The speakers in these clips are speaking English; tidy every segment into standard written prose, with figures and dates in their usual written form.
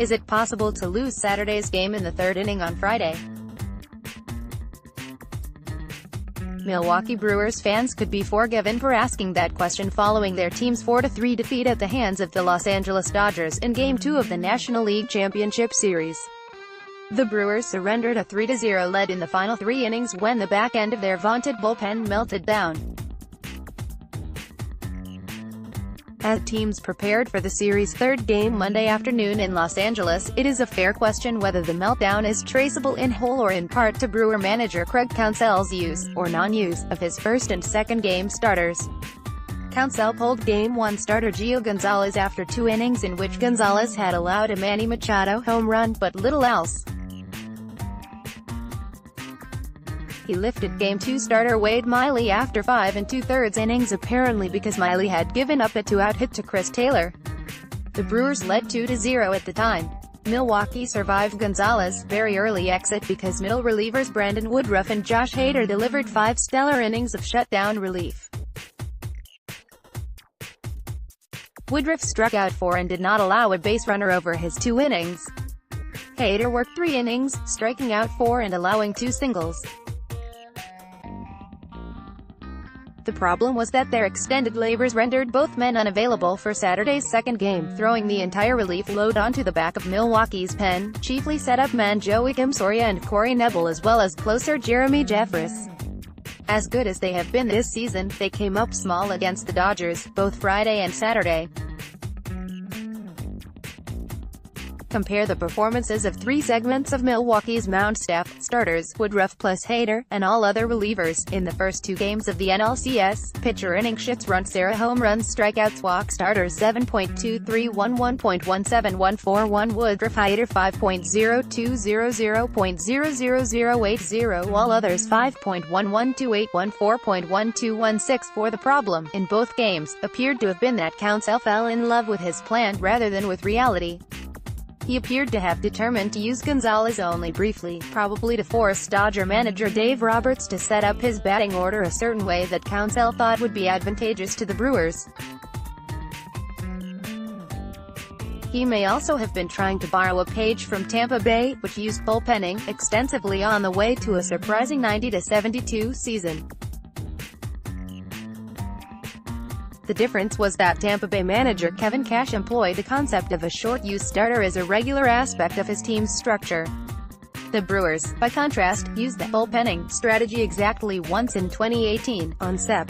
Is it possible to lose Saturday's game in the third inning on Friday? Milwaukee Brewers fans could be forgiven for asking that question following their team's 4-3 defeat at the hands of the Los Angeles Dodgers in Game 2 of the National League Championship Series. The Brewers surrendered a 3-0 lead in the final 3 innings when the back end of their vaunted bullpen melted down. As teams prepared for the series' third game Monday afternoon in Los Angeles, it is a fair question whether the meltdown is traceable in whole or in part to Brewer manager Craig Counsell's use, or non-use, of his first and second game starters. Counsell pulled Game 1 starter Gio Gonzalez after 2 innings in which Gonzalez had allowed a Manny Machado home run but little else. He lifted Game 2 starter Wade Miley after 5 2/3 innings apparently because Miley had given up a 2-out hit to Chris Taylor. The Brewers led 2-0 at the time. Milwaukee survived Gonzalez's very early exit because middle relievers Brandon Woodruff and Josh Hader delivered 5 stellar innings of shutdown relief. Woodruff struck out 4 and did not allow a base runner over his 2 innings. Hader worked 3 innings, striking out 4 and allowing 2 singles. The problem was that their extended labors rendered both men unavailable for Saturday's second game, throwing the entire relief load onto the back of Milwaukee's pen, chiefly setup man Joakim Soria and Corey Knebel as well as closer Jeremy Jeffress. As good as they have been this season, they came up small against the Dodgers, both Friday and Saturday. Compare the performances of 3 segments of Milwaukee's mound staff, starters, Woodruff plus Hader, and all other relievers, in the first 2 games of the NLCS. Pitcher innings, hits, runs, error, home runs, strikeouts, walks, starters 7.2311, 1.1714, Woodruff, Hader 5.0200, 0.00080, all others 5.1128, 4.1216. For the problem, in both games, appeared to have been that Counsell fell in love with his plan, rather than with reality. He appeared to have determined to use Gonzalez only briefly, probably to force Dodger manager Dave Roberts to set up his batting order a certain way that Counsell thought would be advantageous to the Brewers. He may also have been trying to borrow a page from Tampa Bay, which used bullpenning extensively on the way to a surprising 90-72 season. The difference was that Tampa Bay manager Kevin Cash employed the concept of a short-use starter as a regular aspect of his team's structure. The Brewers, by contrast, used the bullpenning strategy exactly once in 2018, on Sept.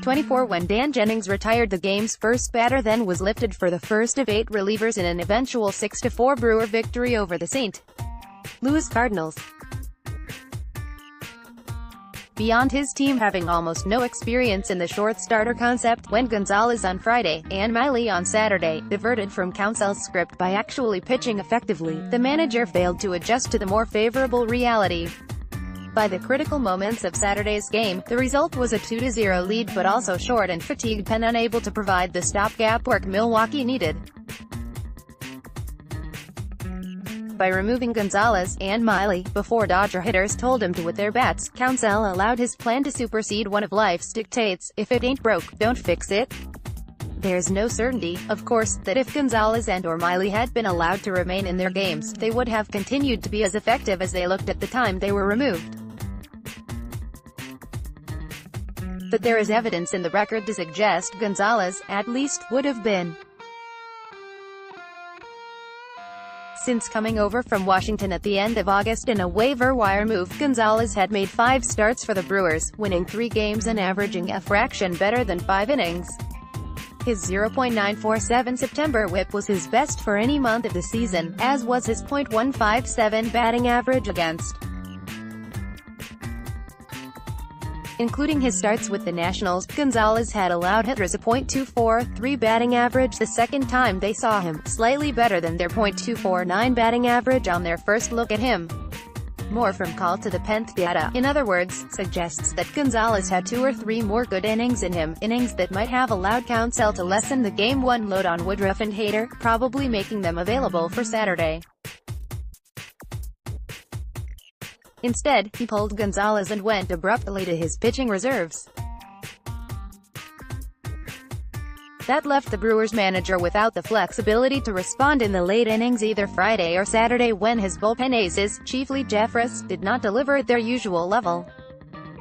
24 when Dan Jennings retired the game's first batter, then was lifted for the first of 8 relievers in an eventual 6-4 Brewer victory over the St. Louis Cardinals. Beyond his team having almost no experience in the short starter concept, when Gonzalez on Friday, and Miley on Saturday, diverted from Counsell's script by actually pitching effectively, the manager failed to adjust to the more favorable reality. By the critical moments of Saturday's game, the result was a 2-0 lead but also short and fatigued pen unable to provide the stopgap work Milwaukee needed. By removing Gonzalez and Miley before Dodger hitters told him to with their bats, Counsell allowed his plan to supersede one of life's dictates: if it ain't broke, don't fix it. There's no certainty, of course, that if Gonzalez and/or Miley had been allowed to remain in their games, they would have continued to be as effective as they looked at the time they were removed. But there is evidence in the record to suggest Gonzalez, at least, would have been. Since coming over from Washington at the end of August in a waiver wire move, Gonzalez had made 5 starts for the Brewers, winning 3 games and averaging a fraction better than 5 innings. His 0.947 September whip was his best for any month of the season, as was his .157 batting average against. Including his starts with the Nationals, Gonzalez had allowed hitters a .243 batting average the second time they saw him, slightly better than their .249 batting average on their first look at him. More from call to the pen data, in other words, suggests that Gonzalez had 2 or 3 more good innings in him, innings that might have allowed Counsell to lessen the Game 1 load on Woodruff and Hader, probably making them available for Saturday. Instead, he pulled Gonzalez and went abruptly to his pitching reserves. That left the Brewers manager without the flexibility to respond in the late innings either Friday or Saturday when his bullpen aces, chiefly Jeffress, did not deliver at their usual level.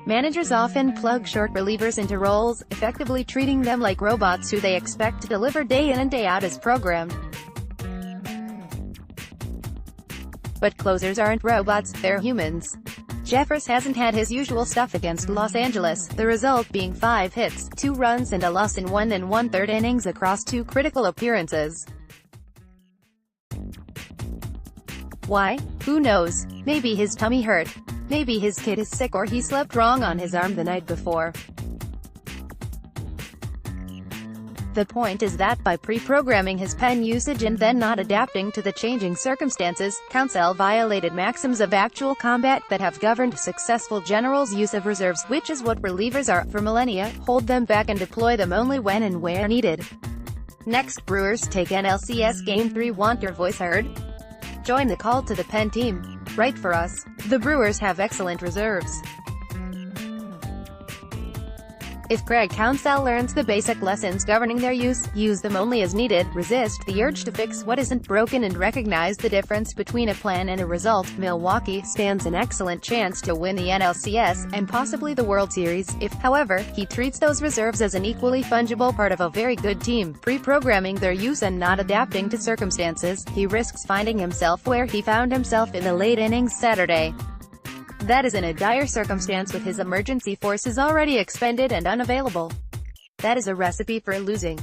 Managers often plug short relievers into roles, effectively treating them like robots who they expect to deliver day in and day out as programmed. But closers aren't robots, they're humans. Jeffress hasn't had his usual stuff against Los Angeles, the result being 5 hits, 2 runs and a loss in 1 1/3 innings across 2 critical appearances. Why? Who knows? Maybe his tummy hurt. Maybe his kid is sick or he slept wrong on his arm the night before. The point is that by pre-programming his pen usage and then not adapting to the changing circumstances, Counsell violated maxims of actual combat that have governed successful generals' use of reserves, which is what relievers are for millennia: hold them back and deploy them only when and where needed. Next, Brewers take NLCS Game 3. Want your voice heard? Join the call to the pen team. Write for us. The Brewers have excellent reserves. If Craig Counsell learns the basic lessons governing their use them only as needed, resist the urge to fix what isn't broken and recognize the difference between a plan and a result, Milwaukee stands an excellent chance to win the NLCS, and possibly the World Series, if, however, he treats those reserves as an equally fungible part of a very good team. Pre-programming their use and not adapting to circumstances, he risks finding himself where he found himself in the late innings Saturday. That is in a dire circumstance with his emergency forces already expended and unavailable. That is a recipe for losing.